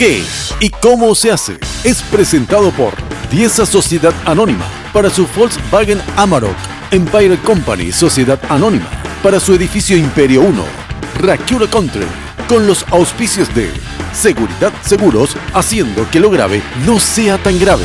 ¿Qué y cómo se hace? Es presentado por Dieza Sociedad Anónima para su Volkswagen Amarok, Empire Company Sociedad Anónima para su edificio Imperio 1, Racura Country, con los auspicios de Seguridad Seguros, haciendo que lo grave no sea tan grave.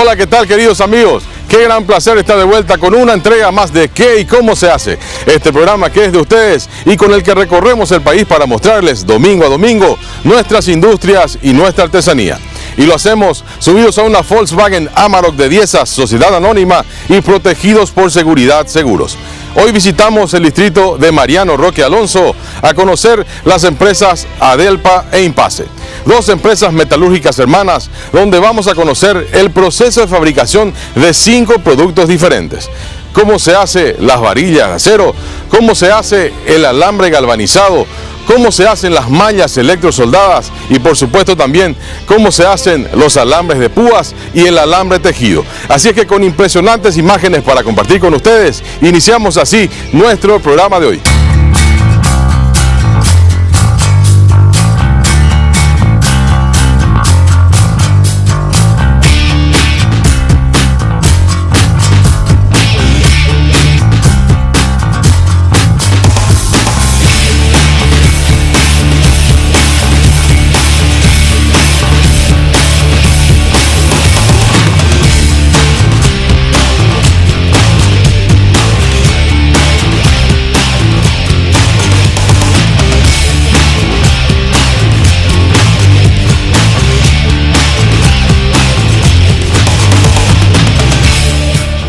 Hola, ¿qué tal, queridos amigos? Qué gran placer estar de vuelta con una entrega más de ¿Qué y cómo se hace? Este programa que es de ustedes y con el que recorremos el país para mostrarles domingo a domingo nuestras industrias y nuestra artesanía. Y lo hacemos subidos a una Volkswagen Amarok de Dieza Sociedad Anónima y protegidos por Seguridad Seguros. Hoy visitamos el distrito de Mariano Roque Alonso a conocer las empresas Adelpa e Impase, dos empresas metalúrgicas hermanas donde vamos a conocer el proceso de fabricación de 5 productos diferentes. Cómo se hace las varillas de acero, cómo se hace el alambre galvanizado, cómo se hacen las mallas electrosoldadas y por supuesto también cómo se hacen los alambres de púas y el alambre tejido. Así es que con impresionantes imágenes para compartir con ustedes, iniciamos así nuestro programa de hoy.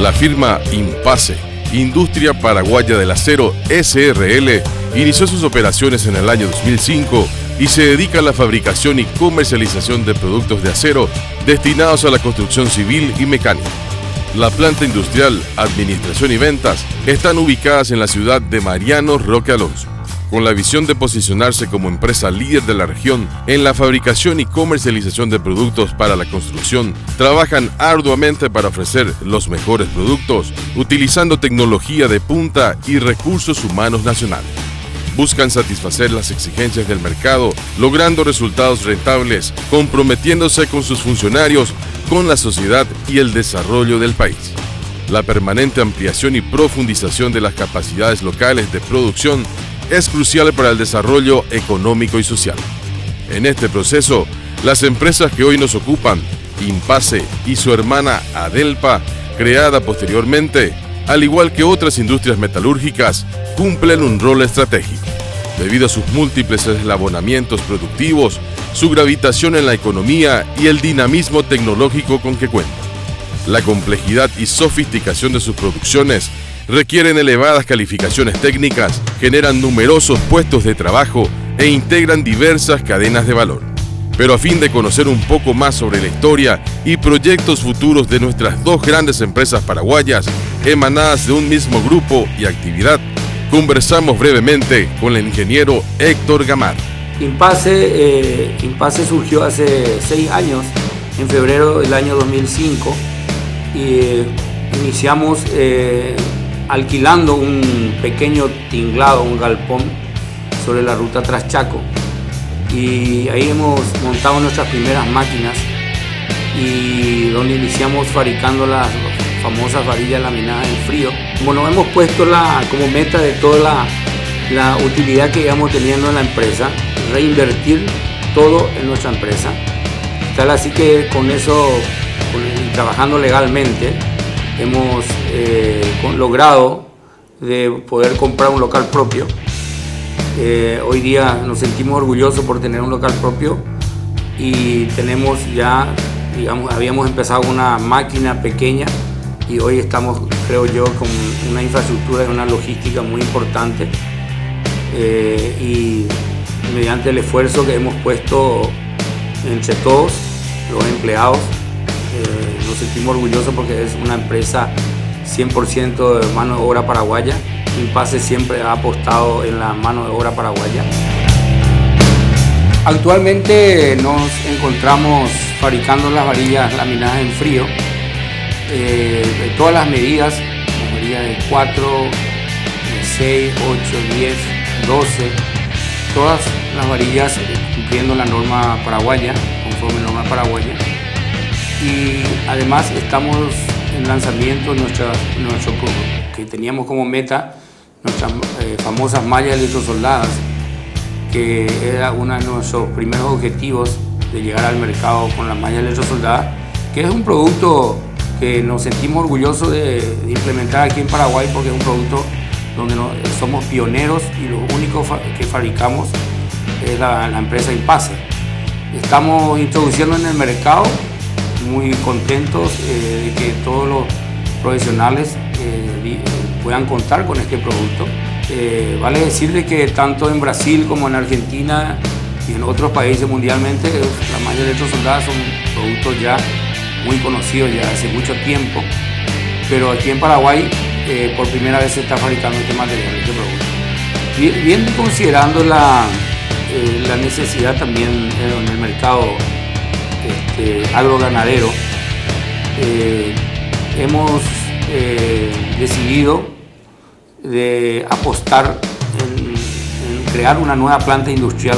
La firma Impase, Industria Paraguaya del Acero SRL, inició sus operaciones en el año 2005 y se dedica a la fabricación y comercialización de productos de acero destinados a la construcción civil y mecánica. La planta industrial, administración y ventas están ubicadas en la ciudad de Mariano Roque Alonso. Con la visión de posicionarse como empresa líder de la región en la fabricación y comercialización de productos para la construcción, trabajan arduamente para ofrecer los mejores productos, utilizando tecnología de punta y recursos humanos nacionales. Buscan satisfacer las exigencias del mercado, logrando resultados rentables, comprometiéndose con sus funcionarios, con la sociedad y el desarrollo del país. La permanente ampliación y profundización de las capacidades locales de producción es crucial para el desarrollo económico y social. En este proceso, las empresas que hoy nos ocupan, Impase y su hermana Adelpa, creada posteriormente, al igual que otras industrias metalúrgicas, cumplen un rol estratégico, debido a sus múltiples eslabonamientos productivos, su gravitación en la economía y el dinamismo tecnológico con que cuentan. La complejidad y sofisticación de sus producciones requieren elevadas calificaciones técnicas, generan numerosos puestos de trabajo e integran diversas cadenas de valor. Pero a fin de conocer un poco más sobre la historia y proyectos futuros de nuestras dos grandes empresas paraguayas, emanadas de un mismo grupo y actividad, conversamos brevemente con el ingeniero Héctor Gamar. Impase surgió hace 6 años, en febrero del año 2005, y iniciamos alquilando un pequeño tinglado, un galpón sobre la ruta Traschaco, y ahí hemos montado nuestras primeras máquinas y donde iniciamos fabricando las famosas varillas laminadas en frío. Bueno, hemos puesto como meta de toda la utilidad que íbamos teniendo en la empresa, reinvertir todo en nuestra empresa, tal así que con eso, trabajando legalmente, hemos logrado de poder comprar un local propio Hoy día nos sentimos orgullosos por tener un local propio y tenemos ya, digamos, habíamos empezado una máquina pequeña y hoy estamos, creo yo, con una infraestructura y una logística muy importante, y mediante el esfuerzo que hemos puesto entre todos los empleados, nos sentimos orgullosos porque es una empresa 100% de mano de obra paraguaya. Impase siempre ha apostado en la mano de obra paraguaya. Actualmente nos encontramos fabricando las varillas laminadas en frío, de todas las medidas, las varillas de 4, de 6, 8, 10, 12, todas las varillas cumpliendo la norma paraguaya, conforme norma paraguaya. Y además estamos en lanzamiento que teníamos como meta nuestras famosas mallas electrosoldadas, que era uno de nuestros primeros objetivos de llegar al mercado con la malla electrosoldada, que es un producto que nos sentimos orgullosos de implementar aquí en Paraguay, porque es un producto donde somos pioneros y lo único que fabricamos es la empresa Impase. Estamos introduciendo en el mercado, muy contentos de que todos los profesionales puedan contar con este producto. Vale decir de que tanto en Brasil como en Argentina y en otros países mundialmente, las mallas electrosoldadas son productos ya muy conocidos ya hace mucho tiempo, pero aquí en Paraguay por primera vez se está fabricando este material, este producto. Bien considerando la necesidad también en el mercado agroganadero, hemos decidido de apostar en crear una nueva planta industrial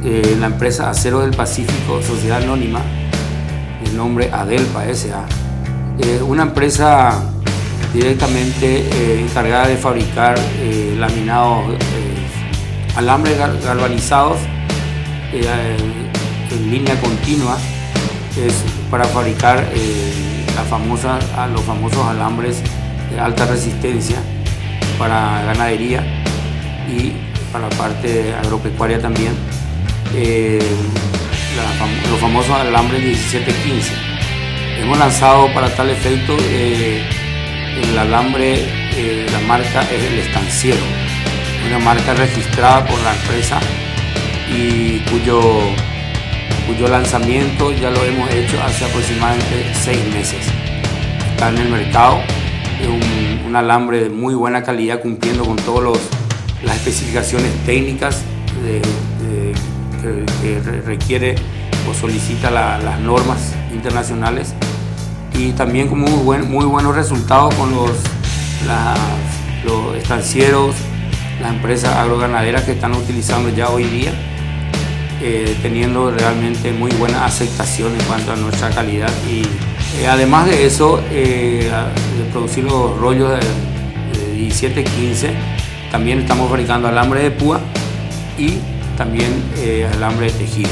en la empresa Acero del Pacífico, Sociedad Anónima, el nombre Adelpa S.A. Una empresa directamente encargada de fabricar laminados, alambres galvanizados en línea continua, es para fabricar los famosos alambres de alta resistencia para ganadería y para la parte agropecuaria también, los famosos alambres 1715. Hemos lanzado para tal efecto el alambre, la marca es el Estanciero, una marca registrada por la empresa y cuyo lanzamiento ya lo hemos hecho hace aproximadamente 6 meses. Está en el mercado, es un alambre de muy buena calidad, cumpliendo con todas las especificaciones técnicas que requiere o solicita las normas internacionales, y también con muy buenos resultados con los estancieros, las empresas agroganaderas que están utilizando ya hoy día, teniendo realmente muy buena aceptación en cuanto a nuestra calidad. Y además de eso, de producir los rollos de 1715, también estamos fabricando alambre de púa y también alambre de tejido.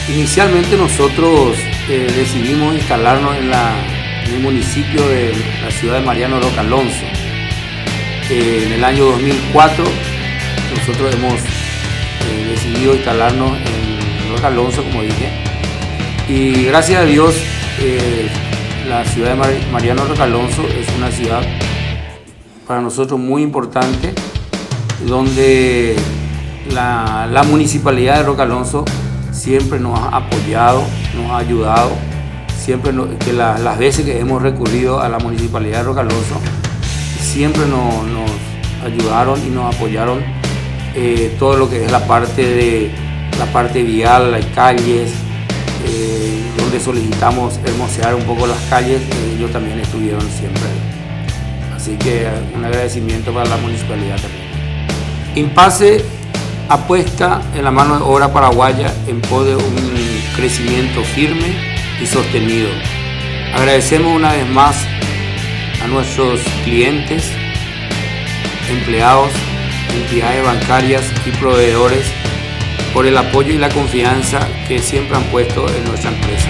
Inicialmente nosotros decidimos instalarnos en el municipio de la ciudad de Mariano Roca Alonso. En el año 2004 nosotros hemos decidido instalarnos en Roca Alonso, como dije, y gracias a Dios la ciudad de Mariano Roca Alonso es una ciudad para nosotros muy importante, donde la municipalidad de Roca Alonso siempre nos ha apoyado, nos ha ayudado, siempre que las veces que hemos recurrido a la municipalidad de Roca Alonso, siempre nos ayudaron y nos apoyaron todo lo que es la parte vial, las calles, donde solicitamos hermosear un poco las calles, ellos también estuvieron siempre. Así que un agradecimiento para la municipalidad también. Impase apuesta en la mano de obra paraguaya en pos de un crecimiento firme y sostenido. Agradecemos una vez más a nuestros clientes, empleados, entidades bancarias y proveedores por el apoyo y la confianza que siempre han puesto en nuestra empresa.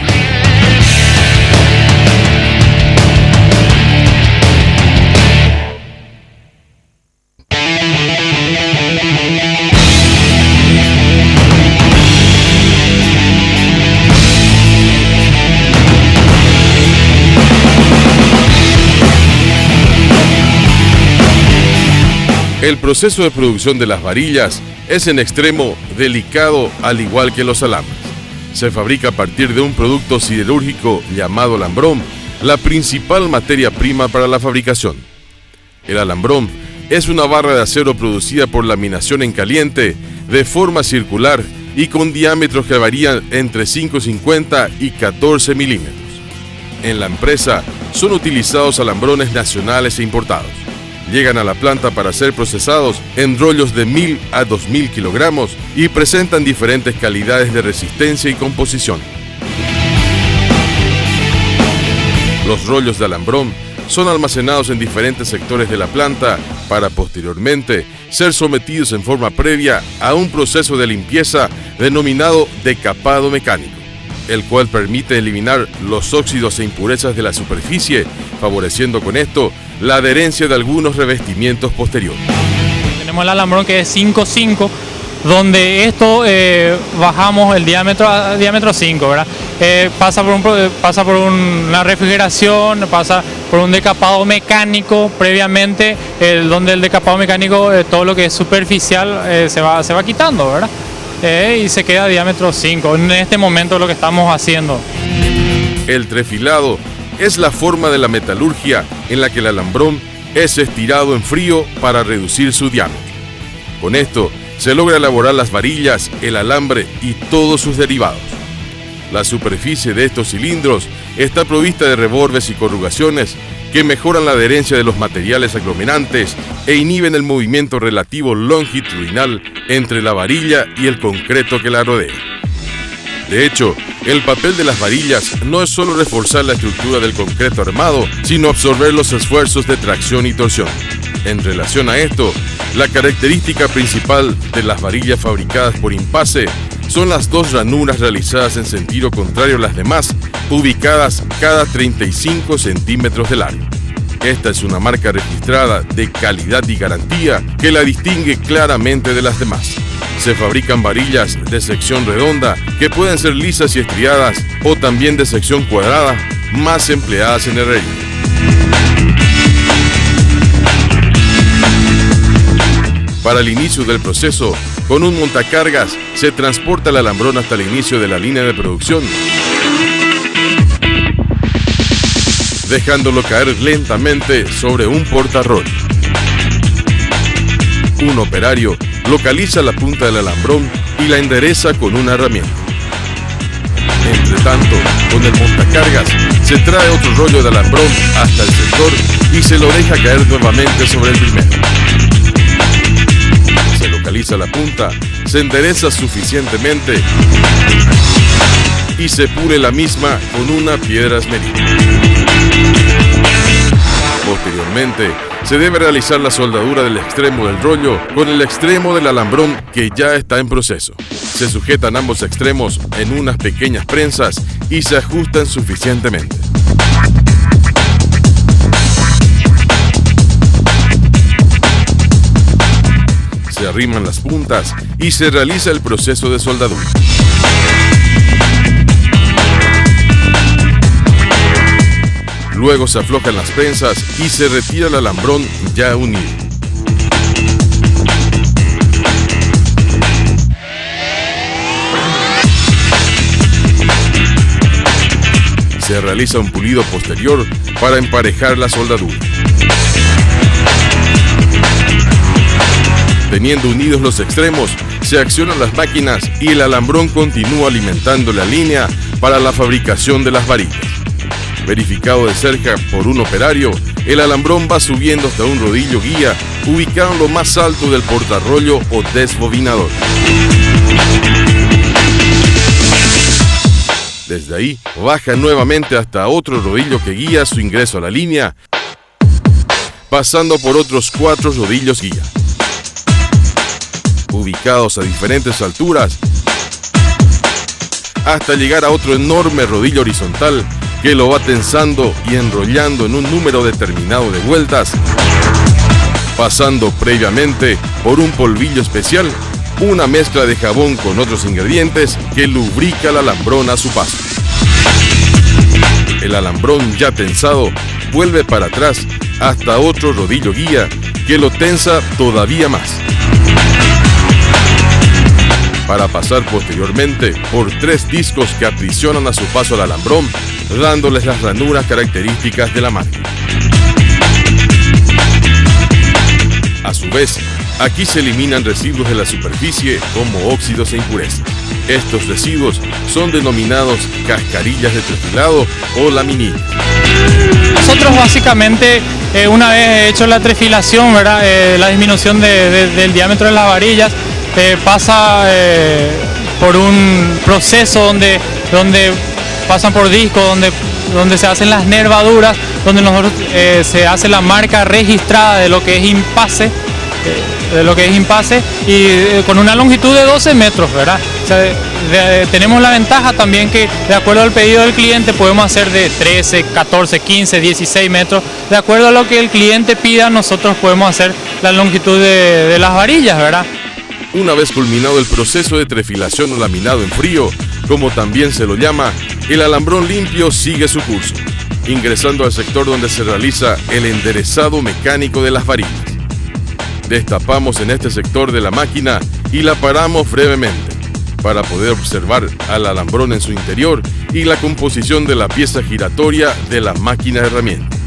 El proceso de producción de las varillas es en extremo delicado, al igual que los alambres. Se fabrica a partir de un producto siderúrgico llamado alambrón, la principal materia prima para la fabricación. El alambrón es una barra de acero producida por laminación en caliente, de forma circular y con diámetros que varían entre 5,50 y 14 milímetros. En la empresa son utilizados alambrones nacionales e importados. Llegan a la planta para ser procesados en rollos de 1.000 a 2.000 kilogramos y presentan diferentes calidades de resistencia y composición. Los rollos de alambrón son almacenados en diferentes sectores de la planta para posteriormente ser sometidos en forma previa a un proceso de limpieza denominado decapado mecánico, el cual permite eliminar los óxidos e impurezas de la superficie, favoreciendo con esto la adherencia de algunos revestimientos posteriores. Tenemos el alambrón que es 5,5, donde esto bajamos el diámetro a diámetro 5, ¿verdad? Pasa por una refrigeración, pasa por un decapado mecánico previamente, donde el decapado mecánico, todo lo que es superficial se va quitando, ¿verdad? Y se queda a diámetro 5. En este momento lo que estamos haciendo. El trefilado es la forma de la metalurgia en la que el alambrón es estirado en frío para reducir su diámetro. Con esto se logra elaborar las varillas, el alambre y todos sus derivados. La superficie de estos cilindros está provista de revolves y corrugaciones que mejoran la adherencia de los materiales aglomerantes e inhiben el movimiento relativo longitudinal entre la varilla y el concreto que la rodea. De hecho, el papel de las varillas no es solo reforzar la estructura del concreto armado, sino absorber los esfuerzos de tracción y torsión. En relación a esto, la característica principal de las varillas fabricadas por Impase son las dos ranuras realizadas en sentido contrario a las demás, ubicadas cada 35 centímetros de largo. Esta es una marca registrada de calidad y garantía que la distingue claramente de las demás. Se fabrican varillas de sección redonda que pueden ser lisas y estriadas o también de sección cuadrada, más empleadas en herrería. Para el inicio del proceso, con un montacargas se transporta el alambrón hasta el inicio de la línea de producción, dejándolo caer lentamente sobre un portarrollo. Un operario localiza la punta del alambrón y la endereza con una herramienta. Entre tanto, con el montacargas se trae otro rollo de alambrón hasta el sector y se lo deja caer nuevamente sobre el primero. Se localiza la punta, se endereza suficientemente y se pule la misma con una piedra esmeril. Posteriormente, se debe realizar la soldadura del extremo del rollo con el extremo del alambrón que ya está en proceso. Se sujetan ambos extremos en unas pequeñas prensas y se ajustan suficientemente. Se arriman las puntas y se realiza el proceso de soldadura. Luego se aflojan las prensas y se retira el alambrón ya unido. Se realiza un pulido posterior para emparejar la soldadura. Teniendo unidos los extremos, se accionan las máquinas y el alambrón continúa alimentando la línea para la fabricación de las varillas. Verificado de cerca por un operario, el alambrón va subiendo hasta un rodillo guía ubicado en lo más alto del portarrollo o desbobinador. Desde ahí, baja nuevamente hasta otro rodillo que guía su ingreso a la línea, pasando por otros 4 rodillos guía, ubicados a diferentes alturas, hasta llegar a otro enorme rodillo horizontal que lo va tensando y enrollando en un número determinado de vueltas, pasando previamente por un polvillo especial, una mezcla de jabón con otros ingredientes que lubrica el alambrón a su paso. El alambrón ya tensado vuelve para atrás hasta otro rodillo guía que lo tensa todavía más, para pasar posteriormente por 3 discos que aprisionan a su paso al alambrón, dándoles las ranuras características de la máquina. A su vez, aquí se eliminan residuos de la superficie como óxidos e impurezas. Estos residuos son denominados cascarillas de trefilado o laminillas. Nosotros básicamente, una vez hecho la trefilación, ¿verdad? La disminución del diámetro de las varillas, pasa por un proceso donde pasan por discos, donde se hacen las nervaduras, donde nosotros se hace la marca registrada de lo que es impasse, y con una longitud de 12 metros, ¿verdad? O sea, tenemos la ventaja también que de acuerdo al pedido del cliente podemos hacer de 13, 14, 15, 16 metros. De acuerdo a lo que el cliente pida, nosotros podemos hacer la longitud de las varillas, ¿verdad? Una vez culminado el proceso de trefilación o laminado en frío, como también se lo llama, el alambrón limpio sigue su curso, ingresando al sector donde se realiza el enderezado mecánico de las varillas. Destapamos en este sector de la máquina y la paramos brevemente para poder observar al alambrón en su interior y la composición de la pieza giratoria de la máquina de herramienta.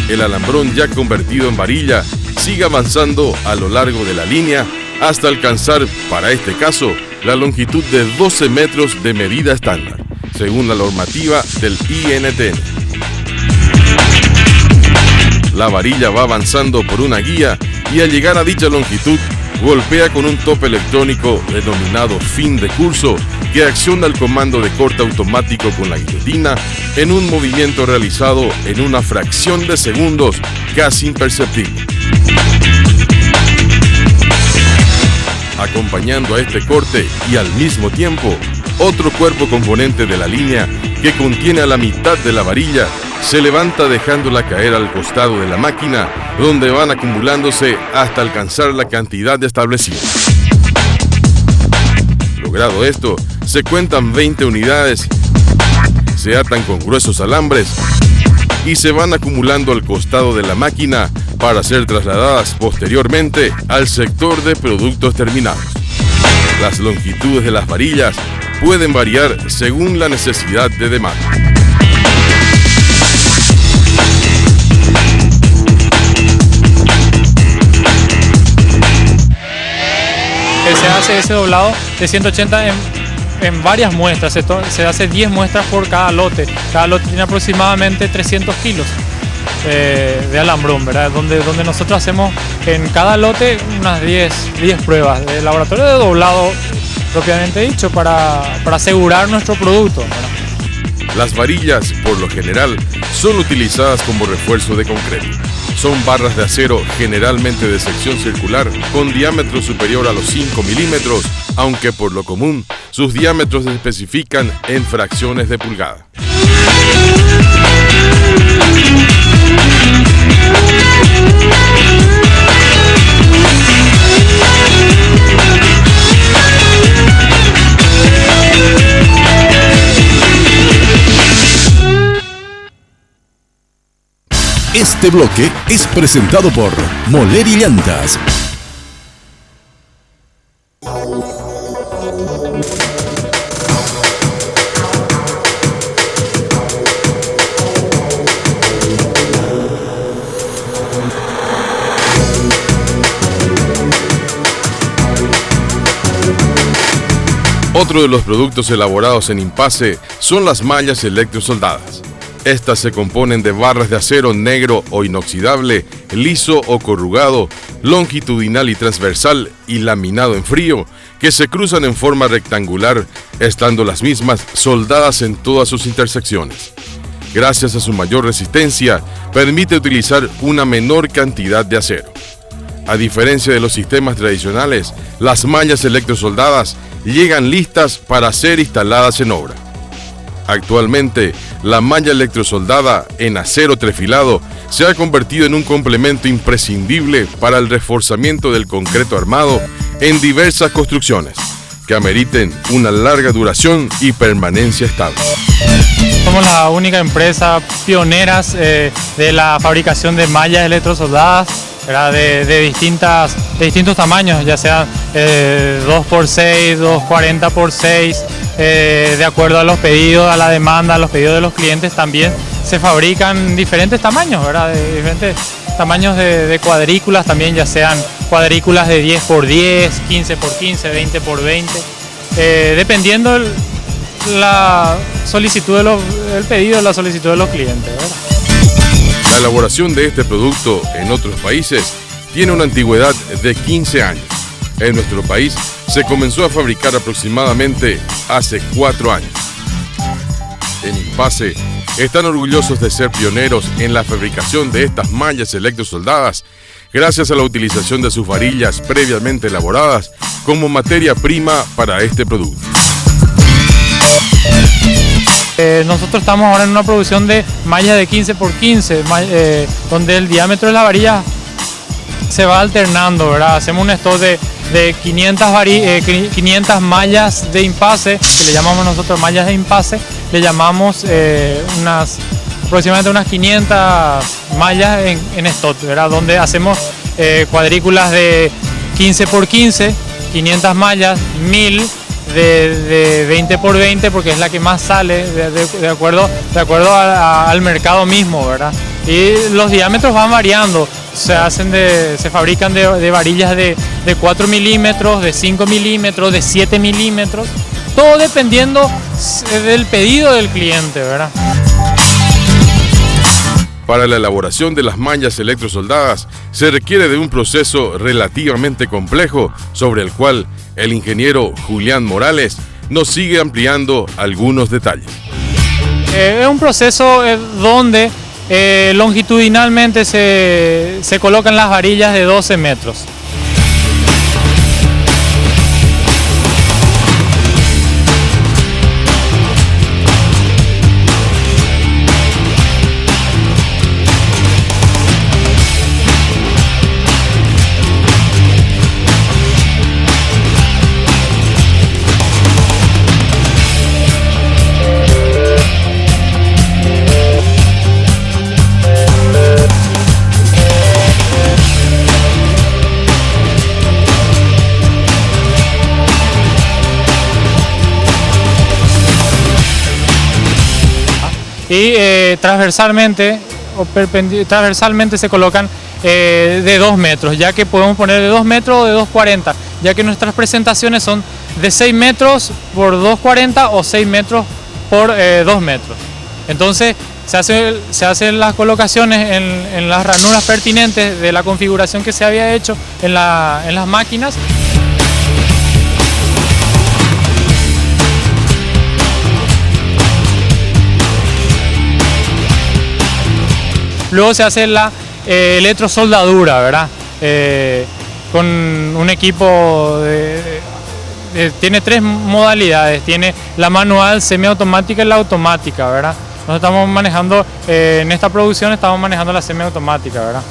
El alambrón ya convertido en varilla sigue avanzando a lo largo de la línea hasta alcanzar, para este caso, la longitud de 12 metros de medida estándar, según la normativa del INTN. La varilla va avanzando por una guía y al llegar a dicha longitud, golpea con un tope electrónico denominado fin de curso que acciona el comando de corte automático con la guillotina en un movimiento realizado en una fracción de segundos casi imperceptible. Acompañando a este corte y al mismo tiempo, otro cuerpo componente de la línea que contiene a la mitad de la varilla se levanta dejándola caer al costado de la máquina, donde van acumulándose hasta alcanzar la cantidad establecida. Logrado esto, se cuentan 20 unidades, se atan con gruesos alambres y se van acumulando al costado de la máquina para ser trasladadas posteriormente al sector de productos terminados. Las longitudes de las varillas pueden variar según la necesidad de demanda. Se hace ese doblado de 180 en varias muestras, se hace 10 muestras por cada lote. Cada lote tiene aproximadamente 300 kilos de alambrón, ¿verdad? Donde nosotros hacemos en cada lote unas 10 pruebas de laboratorio de doblado propiamente dicho para asegurar nuestro producto, ¿verdad? Las varillas, por lo general, son utilizadas como refuerzo de concreto. Son barras de acero generalmente de sección circular con diámetro superior a los 5 milímetros, aunque por lo común sus diámetros se especifican en fracciones de pulgada. Este bloque es presentado por Moleri Llantas. Otro de los productos elaborados en Impasse son las mallas electrosoldadas. Estas se componen de barras de acero negro o inoxidable, liso o corrugado, longitudinal y transversal y laminado en frío, que se cruzan en forma rectangular, estando las mismas soldadas en todas sus intersecciones. Gracias a su mayor resistencia, permite utilizar una menor cantidad de acero. A diferencia de los sistemas tradicionales, las mallas electrosoldadas llegan listas para ser instaladas en obra. Actualmente, la malla electrosoldada en acero trefilado se ha convertido en un complemento imprescindible para el reforzamiento del concreto armado en diversas construcciones que ameriten una larga duración y permanencia estable. Somos la única empresa pioneras de la fabricación de mallas electrosoldadas, ¿verdad? De distintos tamaños, ya sean 2x6, 240x6, de acuerdo a los pedidos, a la demanda, a los pedidos de los clientes. También se fabrican diferentes tamaños, ¿verdad? De diferentes tamaños de cuadrículas también, ya sean cuadrículas de 10x10, 15x15, 20x20, dependiendo la solicitud el pedido, la solicitud de los clientes, ¿verdad? La elaboración de este producto en otros países tiene una antigüedad de 15 años. En nuestro país se comenzó a fabricar aproximadamente hace 4 años. En Impase están orgullosos de ser pioneros en la fabricación de estas mallas electrosoldadas, gracias a la utilización de sus varillas previamente elaboradas como materia prima para este producto. Nosotros estamos ahora en una producción de mallas de 15x15, donde el diámetro de la varilla se va alternando, ¿verdad? Hacemos un stock de 500 mallas de Impase, que le llamamos nosotros mallas de Impase, le llamamos aproximadamente unas 500 mallas en stock, ¿verdad? Donde hacemos cuadrículas de 15x15, 500 mallas, 1000 de 20x20, porque es la que más sale de acuerdo al mercado mismo, ¿verdad? Y los diámetros van variando, se fabrican de varillas de 4 milímetros, de 5 milímetros, de 7 milímetros, todo dependiendo del pedido del cliente, ¿verdad? Para la elaboración de las mallas electrosoldadas se requiere de un proceso relativamente complejo sobre el cual el ingeniero Julián Morales nos sigue ampliando algunos detalles. Es un proceso donde longitudinalmente se colocan las varillas de 12 metros. Y transversalmente se colocan de 2 metros, ya que podemos poner de 2 metros o de 2,40, ya que nuestras presentaciones son de 6 metros por 2,40 o 6 metros por 2 metros. Entonces se hacen las colocaciones en las ranuras pertinentes de la configuración que se había hecho en las máquinas. Luego se hace la electrosoldadura, ¿verdad? Con un equipo tiene 3 modalidades, tiene la manual, semiautomática y la automática, ¿verdad? Nosotros estamos manejando, en esta producción estamos manejando la semiautomática, ¿verdad?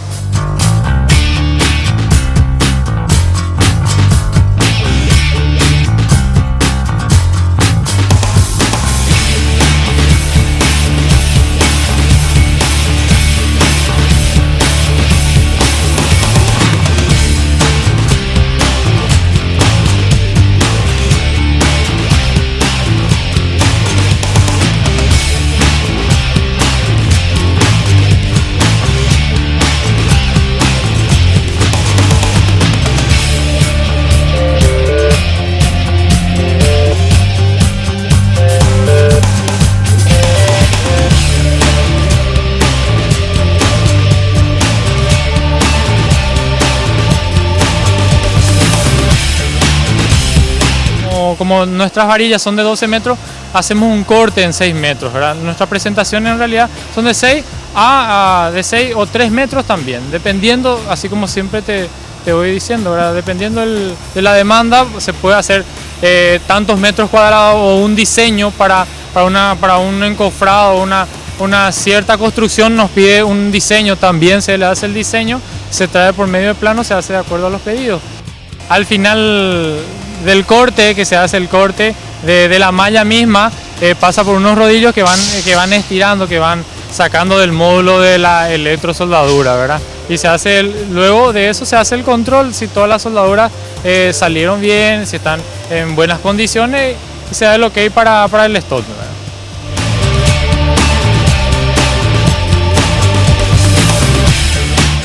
Como nuestras varillas son de 12 metros, hacemos un corte en 6 metros, ¿verdad? Nuestras presentaciones en realidad son de 6 o 3 metros también, dependiendo, así como siempre te voy diciendo, ¿verdad? Dependiendo de la demanda, se puede hacer tantos metros cuadrados o un diseño para para un encofrado, una cierta construcción nos pide un diseño, también se le hace el diseño, se trae por medio de plano, se hace de acuerdo a los pedidos. Al final del corte, que se hace el corte de la malla misma, pasa por unos rodillos que van estirando, que van sacando del módulo de la electrosoldadura, ¿verdad? Y luego de eso se hace el control, si todas las soldaduras salieron bien, si están en buenas condiciones, y se da el ok para el stock, ¿verdad?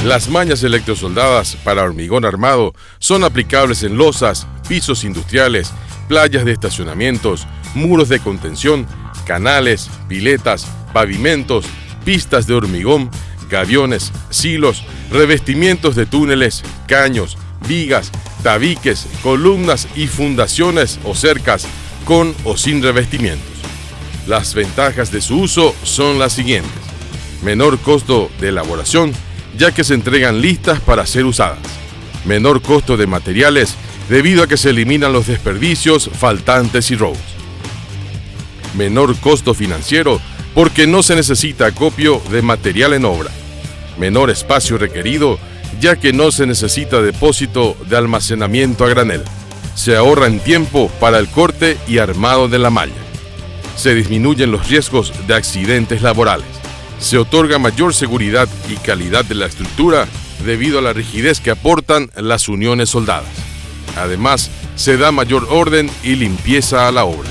Las mallas electrosoldadas para hormigón armado son aplicables en losas, pisos industriales, playas de estacionamientos, muros de contención, canales, piletas, pavimentos, pistas de hormigón, gaviones, silos, revestimientos de túneles, caños, vigas, tabiques, columnas y fundaciones o cercas, con o sin revestimientos. Las ventajas de su uso son las siguientes: menor costo de elaboración, ya que se entregan listas para ser usadas. Menor costo de materiales, debido a que se eliminan los desperdicios, faltantes y robos. Menor costo financiero, porque no se necesita acopio de material en obra. Menor espacio requerido, ya que no se necesita depósito de almacenamiento a granel. Se ahorra en tiempo para el corte y armado de la malla. Se disminuyen los riesgos de accidentes laborales. Se otorga mayor seguridad y calidad de la estructura debido a la rigidez que aportan las uniones soldadas. Además, se da mayor orden y limpieza a la obra.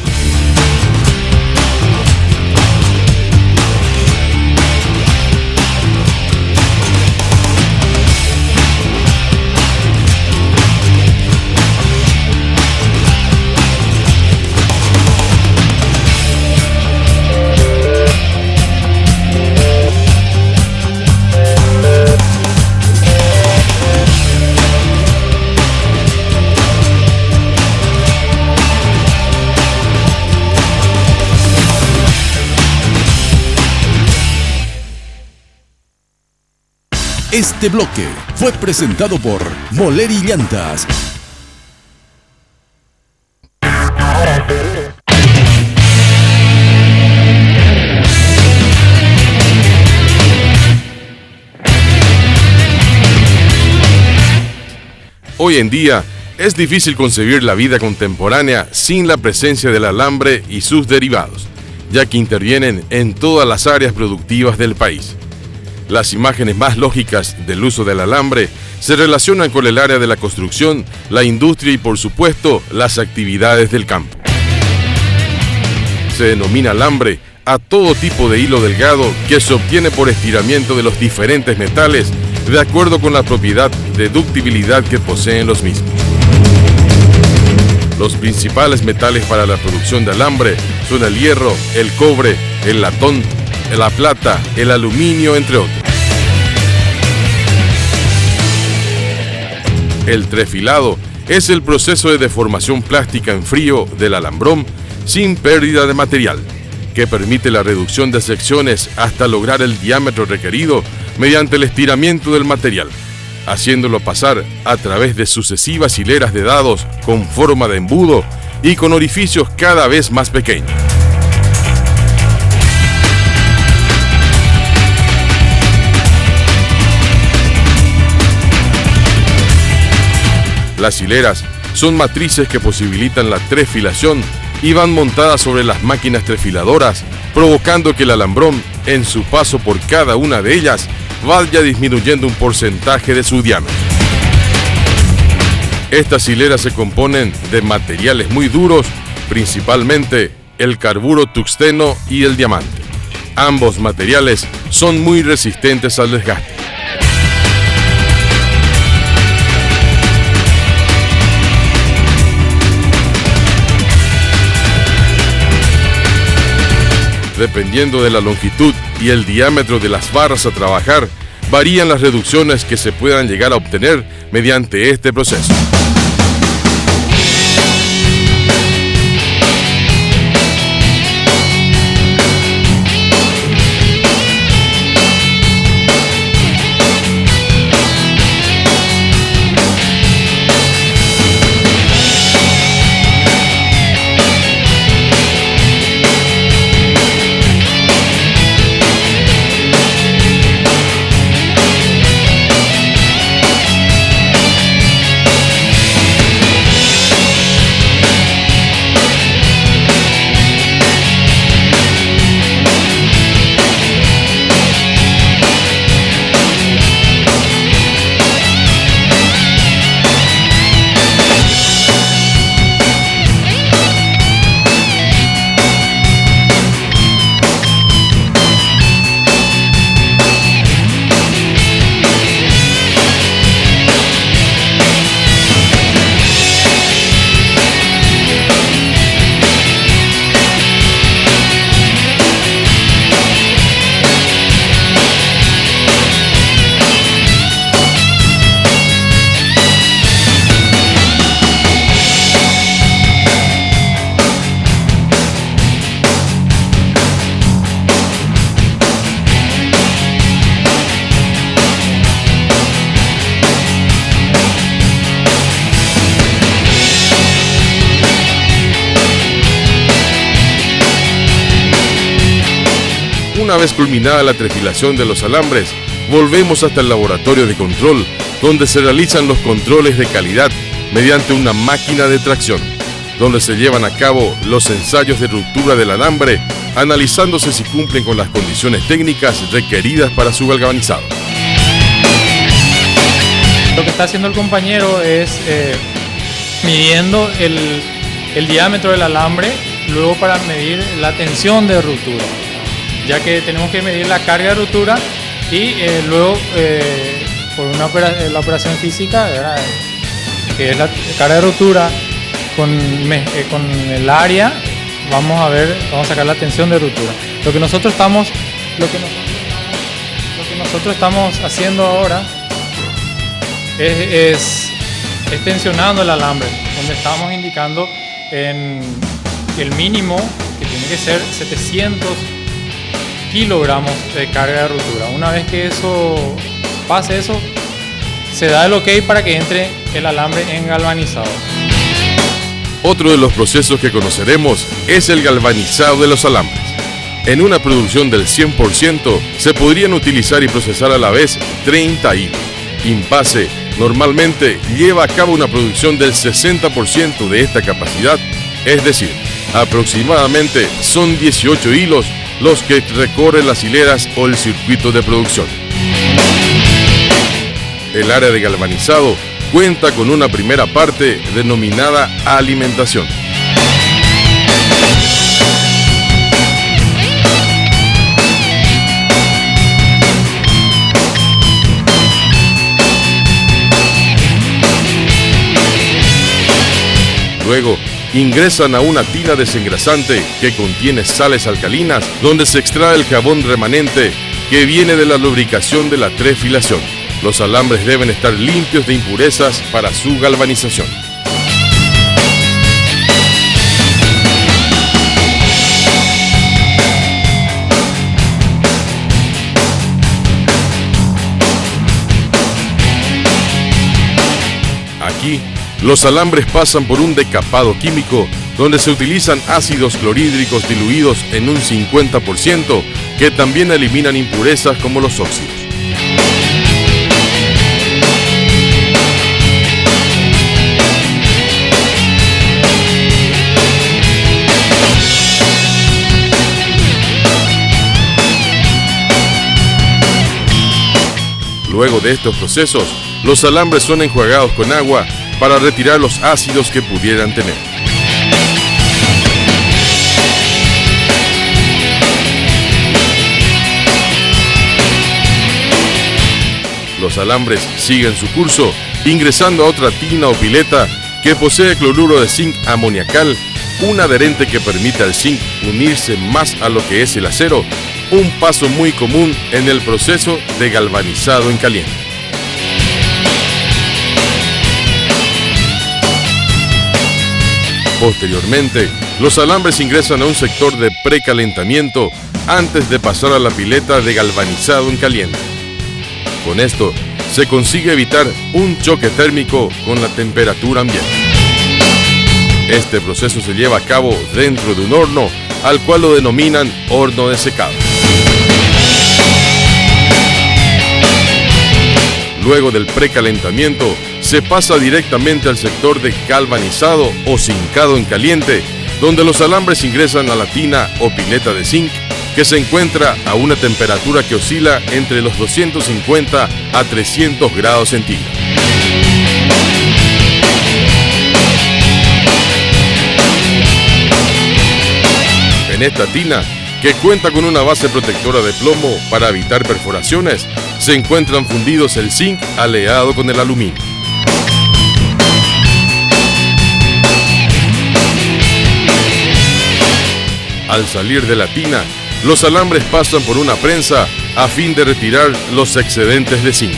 Este bloque fue presentado por Moleri Llantas. Hoy en día, es difícil concebir la vida contemporánea sin la presencia del alambre y sus derivados, ya que intervienen en todas las áreas productivas del país. Las imágenes más lógicas del uso del alambre se relacionan con el área de la construcción, la industria y, por supuesto, las actividades del campo. Se denomina alambre a todo tipo de hilo delgado que se obtiene por estiramiento de los diferentes metales de acuerdo con la propiedad de ductibilidad que poseen los mismos. Los principales metales para la producción de alambre son el hierro, el cobre, el latón, la plata, el aluminio, entre otros. El trefilado es el proceso de deformación plástica en frío del alambrón sin pérdida de material, que permite la reducción de secciones hasta lograr el diámetro requerido mediante el estiramiento del material, haciéndolo pasar a través de sucesivas hileras de dados con forma de embudo y con orificios cada vez más pequeños. Las hileras son matrices que posibilitan la trefilación y van montadas sobre las máquinas trefiladoras, provocando que el alambrón, en su paso por cada una de ellas, vaya disminuyendo un porcentaje de su diámetro. Estas hileras se componen de materiales muy duros, principalmente el carburo tuxteno y el diamante. Ambos materiales son muy resistentes al desgaste. Dependiendo de la longitud y el diámetro de las barras a trabajar, varían las reducciones que se puedan llegar a obtener mediante este proceso. Una vez culminada la trefilación de los alambres, volvemos hasta el laboratorio de control, donde se realizan los controles de calidad mediante una máquina de tracción, donde se llevan a cabo los ensayos de ruptura del alambre, analizándose si cumplen con las condiciones técnicas requeridas para su galvanizado. Lo que está haciendo el compañero es midiendo el diámetro del alambre, luego para medir la tensión de ruptura, ya que tenemos que medir la carga de ruptura y luego por la operación física, ¿verdad?, que es la carga de ruptura con el área, vamos a sacar la tensión de ruptura. Lo que nosotros estamos haciendo ahora es tensionando el alambre, donde estamos indicando en el mínimo, que tiene que ser 700 kilogramos de carga de ruptura. Una vez que pase eso, se da el ok para que entre el alambre en galvanizado. Otro de los procesos que conoceremos es el galvanizado de los alambres. En una producción del 100% se podrían utilizar y procesar a la vez 30 hilos. Impase normalmente lleva a cabo una producción del 60% de esta capacidad, es decir, aproximadamente son 18 hilos los que recorren las hileras o el circuito de producción. El área de galvanizado cuenta con una primera parte denominada alimentación. Luego, ingresan a una tina desengrasante que contiene sales alcalinas, donde se extrae el jabón remanente que viene de la lubricación de la trefilación. Los alambres deben estar limpios de impurezas para su galvanización. Aquí, los alambres pasan por un decapado químico donde se utilizan ácidos clorhídricos diluidos en un 50% que también eliminan impurezas como los óxidos. Luego de estos procesos, los alambres son enjuagados con agua para retirar los ácidos que pudieran tener. Los alambres siguen su curso, ingresando a otra tina o pileta que posee cloruro de zinc amoniacal, un adherente que permite al zinc unirse más a lo que es el acero, un paso muy común en el proceso de galvanizado en caliente. Posteriormente, los alambres ingresan a un sector de precalentamiento antes de pasar a la pileta de galvanizado en caliente. Con esto, se consigue evitar un choque térmico con la temperatura ambiente. Este proceso se lleva a cabo dentro de un horno, al cual lo denominan horno de secado. Luego del precalentamiento, se pasa directamente al sector de galvanizado o zincado en caliente, donde los alambres ingresan a la tina o pileta de zinc, que se encuentra a una temperatura que oscila entre los 250 a 300 grados centígrados. En esta tina, que cuenta con una base protectora de plomo para evitar perforaciones, se encuentran fundidos el zinc aleado con el aluminio. Al salir de la tina, los alambres pasan por una prensa a fin de retirar los excedentes de zinc.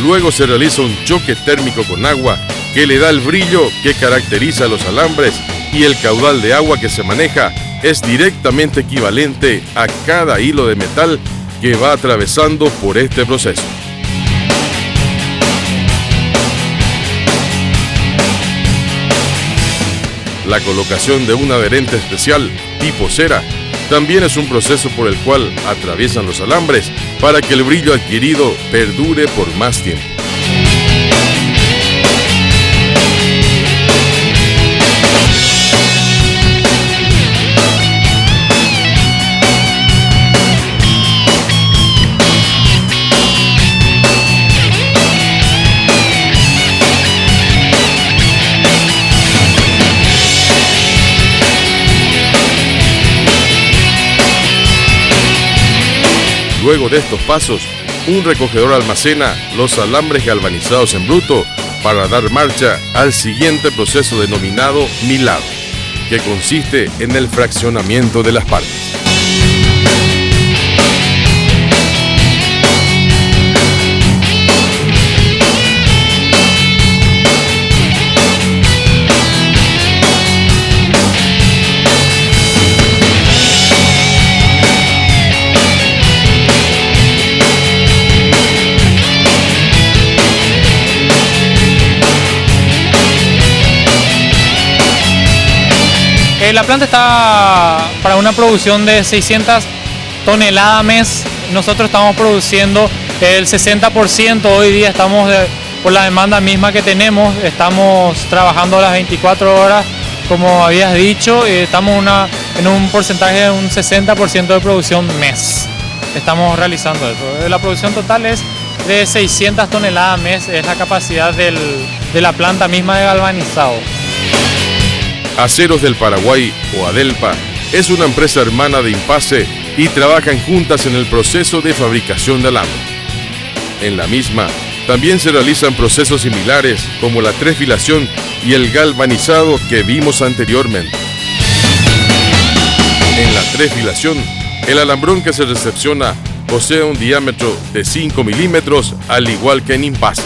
Luego se realiza un choque térmico con agua que le da el brillo que caracteriza a los alambres, y el caudal de agua que se maneja es directamente equivalente a cada hilo de metal que va atravesando por este proceso. La colocación de un adherente especial tipo cera también es un proceso por el cual atraviesan los alambres para que el brillo adquirido perdure por más tiempo. Luego de estos pasos, un recogedor almacena los alambres galvanizados en bruto para dar marcha al siguiente proceso denominado milado, que consiste en el fraccionamiento de las partes. La planta está para una producción de 600 toneladas mes. Nosotros estamos produciendo el 60%. Hoy día estamos, por la demanda misma que tenemos, estamos trabajando las 24 horas, como habías dicho, y estamos en un porcentaje de un 60% de producción mes. Estamos realizando eso. La producción total es de 600 toneladas mes, es la capacidad de la planta misma de galvanizado. Aceros del Paraguay, o Adelpa, es una empresa hermana de Impase y trabajan juntas en el proceso de fabricación de alambre. En la misma, también se realizan procesos similares como la trefilación y el galvanizado que vimos anteriormente. En la trefilación, el alambrón que se recepciona posee un diámetro de 5 milímetros, al igual que en Impase,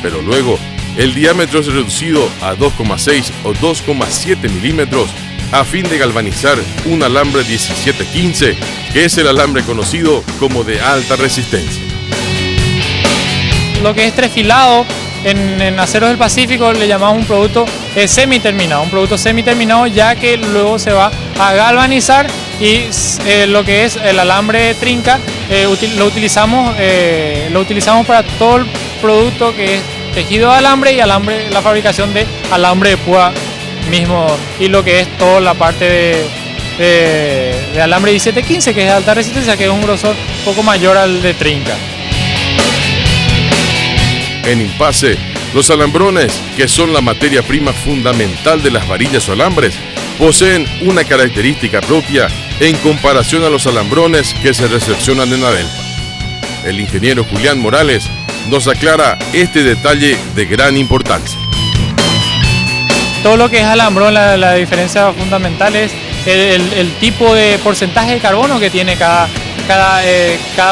pero luego el diámetro es reducido a 2,6 o 2,7 milímetros a fin de galvanizar un alambre 1715, que es el alambre conocido como de alta resistencia. Lo que es trefilado en Aceros del Pacífico le llamamos un producto semiterminado, ya que luego se va a galvanizar y lo que es el alambre trinca lo utilizamos para todo el producto que es tejido de alambre y la fabricación de alambre de púa mismo, y lo que es toda la parte de alambre 1715, que es de alta resistencia, que es un grosor un poco mayor al de trinca. En Impase, los alambrones, que son la materia prima fundamental de las varillas o alambres, poseen una característica propia en comparación a los alambrones que se recepcionan en Adelpa. El ingeniero Julián Morales nos aclara este detalle de gran importancia. Todo lo que es alambrón, la diferencia fundamental es el tipo de porcentaje de carbono que tiene cada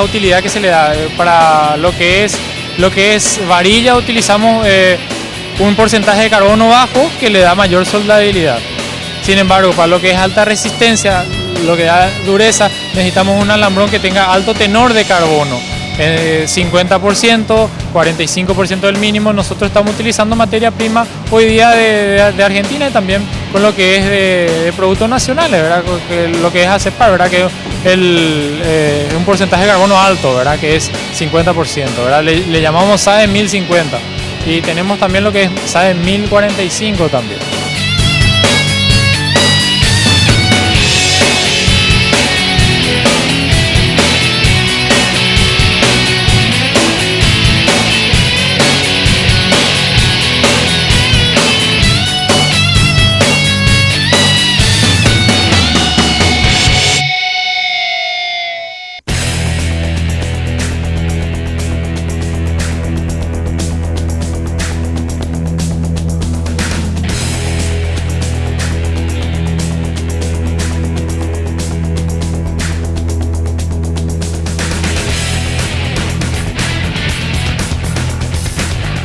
utilidad que se le da. Para lo que es varilla utilizamos un porcentaje de carbono bajo que le da mayor soldabilidad. Sin embargo, para lo que es alta resistencia, lo que da dureza, necesitamos un alambrón que tenga alto tenor de carbono. 50%, 45% del mínimo. Nosotros estamos utilizando materia prima hoy día de Argentina, y también con lo que es de productos nacionales, ¿verdad? Lo que es ACEPAR, ¿verdad? Que es un porcentaje de carbono alto, ¿verdad? Que es 50%, ¿verdad? Le llamamos SAE 1050, y tenemos también lo que es SAE 1045 también.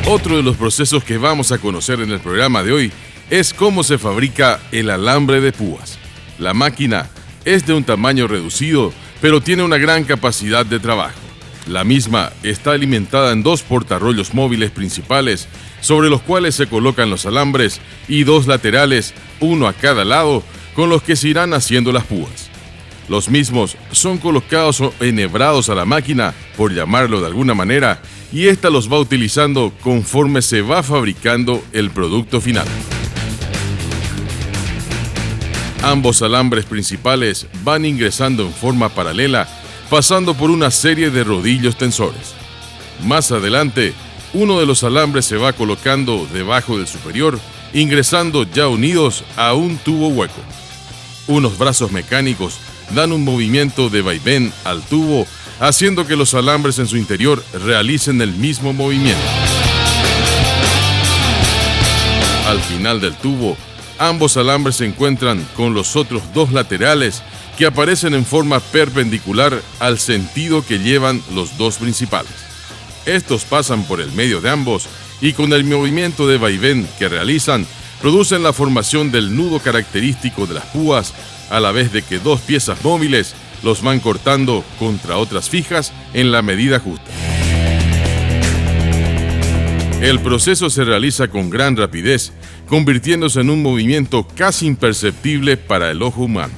Otro de los procesos que vamos a conocer en el programa de hoy es cómo se fabrica el alambre de púas. La máquina es de un tamaño reducido, pero tiene una gran capacidad de trabajo. La misma está alimentada en 2 portarrollos móviles principales, sobre los cuales se colocan los alambres, y 2 laterales, uno a cada lado, con los que se irán haciendo las púas. Los mismos son colocados o enhebrados a la máquina, por llamarlo de alguna manera, y ésta los va utilizando conforme se va fabricando el producto final. Ambos alambres principales van ingresando en forma paralela, pasando por una serie de rodillos tensores. Más adelante, uno de los alambres se va colocando debajo del superior, ingresando ya unidos a un tubo hueco. Unos brazos mecánicos dan un movimiento de vaivén al tubo, haciendo que los alambres en su interior realicen el mismo movimiento. Al final del tubo, ambos alambres se encuentran con los otros 2 laterales que aparecen en forma perpendicular al sentido que llevan los 2 principales. Estos pasan por el medio de ambos y con el movimiento de vaivén que realizan, producen la formación del nudo característico de las púas, a la vez de que 2 piezas móviles los van cortando contra otras fijas en la medida justa. El proceso se realiza con gran rapidez, convirtiéndose en un movimiento casi imperceptible para el ojo humano.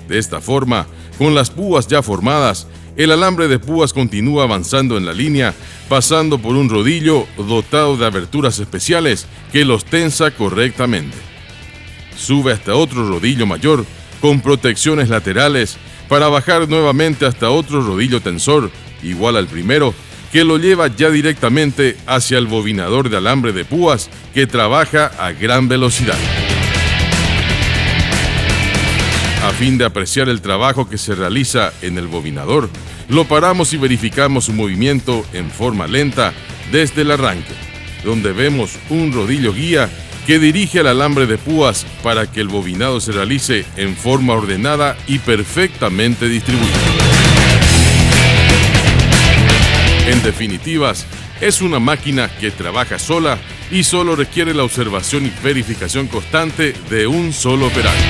De esta forma, con las púas ya formadas, el alambre de púas continúa avanzando en la línea, pasando por un rodillo dotado de aberturas especiales que los tensa correctamente. Sube hasta otro rodillo mayor, con protecciones laterales, para bajar nuevamente hasta otro rodillo tensor, igual al primero, que lo lleva ya directamente hacia el bobinador de alambre de púas que trabaja a gran velocidad. A fin de apreciar el trabajo que se realiza en el bobinador, lo paramos y verificamos su movimiento en forma lenta desde el arranque, donde vemos un rodillo guía que dirige al alambre de púas para que el bobinado se realice en forma ordenada y perfectamente distribuida. En definitivas, es una máquina que trabaja sola y solo requiere la observación y verificación constante de un solo operario.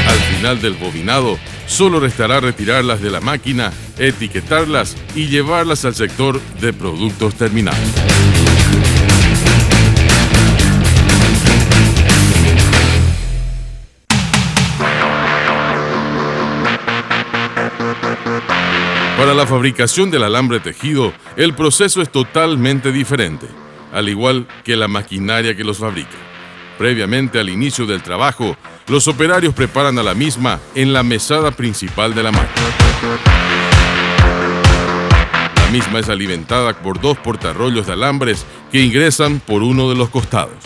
Al final del bobinado, solo restará retirarlas de la máquina, etiquetarlas y llevarlas al sector de productos terminados. Para la fabricación del alambre tejido, el proceso es totalmente diferente, al igual que la maquinaria que los fabrica. Previamente al inicio del trabajo, los operarios preparan a la misma en la mesada principal de la máquina. La misma es alimentada por 2 portarrollos de alambres que ingresan por uno de los costados.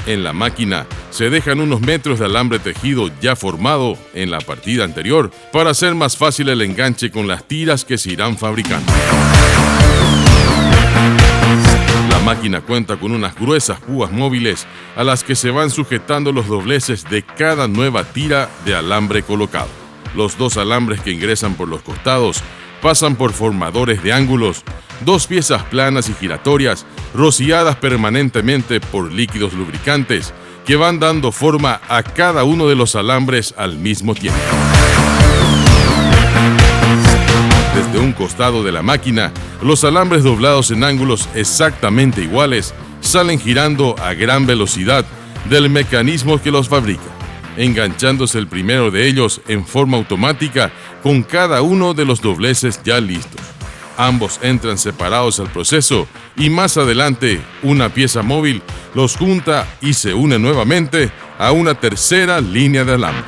En la máquina se dejan unos metros de alambre tejido ya formado en la partida anterior para hacer más fácil el enganche con las tiras que se irán fabricando. La máquina cuenta con unas gruesas púas móviles a las que se van sujetando los dobleces de cada nueva tira de alambre colocado. Los 2 alambres que ingresan por los costados pasan por formadores de ángulos, 2 piezas planas y giratorias, rociadas permanentemente por líquidos lubricantes, que van dando forma a cada uno de los alambres al mismo tiempo. Desde un costado de la máquina, los alambres doblados en ángulos exactamente iguales salen girando a gran velocidad del mecanismo que los fabrica, enganchándose el primero de ellos en forma automática con cada uno de los dobleces ya listos. Ambos entran separados al proceso y más adelante una pieza móvil los junta y se une nuevamente a una tercera línea de alambre.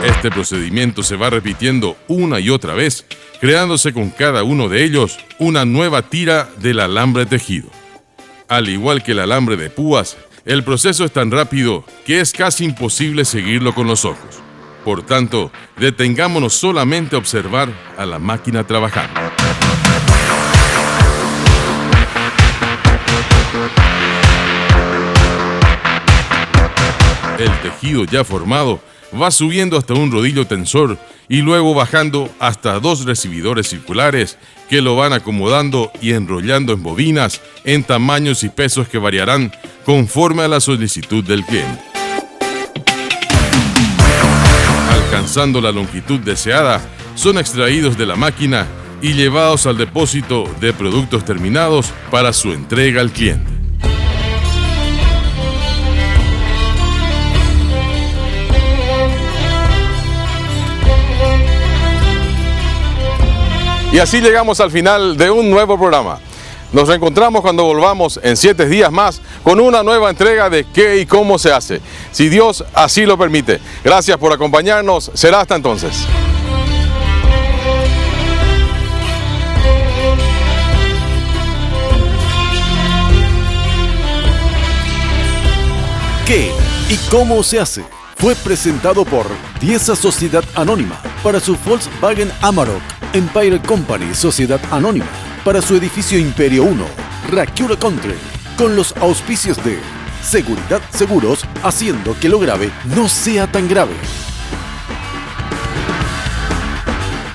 Este procedimiento se va repitiendo una y otra vez, creándose con cada uno de ellos una nueva tira del alambre tejido. Al igual que el alambre de púas, el proceso es tan rápido que es casi imposible seguirlo con los ojos. Por tanto, detengámonos solamente a observar a la máquina trabajando. El tejido ya formado va subiendo hasta un rodillo tensor y luego bajando hasta 2 recibidores circulares que lo van acomodando y enrollando en bobinas en tamaños y pesos que variarán conforme a la solicitud del cliente. Al alcanzando la longitud deseada, son extraídos de la máquina y llevados al depósito de productos terminados para su entrega al cliente. Y así llegamos al final de un nuevo programa. Nos reencontramos cuando volvamos en 7 días más con una nueva entrega de ¿Qué y cómo se hace? Si Dios así lo permite. Gracias por acompañarnos. Será hasta entonces. ¿Qué y cómo se hace? Fue presentado por Dieza Sociedad Anónima para su Volkswagen Amarok, Empire Company Sociedad Anónima para su edificio Imperio 1, Racura Country, con los auspicios de Seguridad Seguros, haciendo que lo grave no sea tan grave.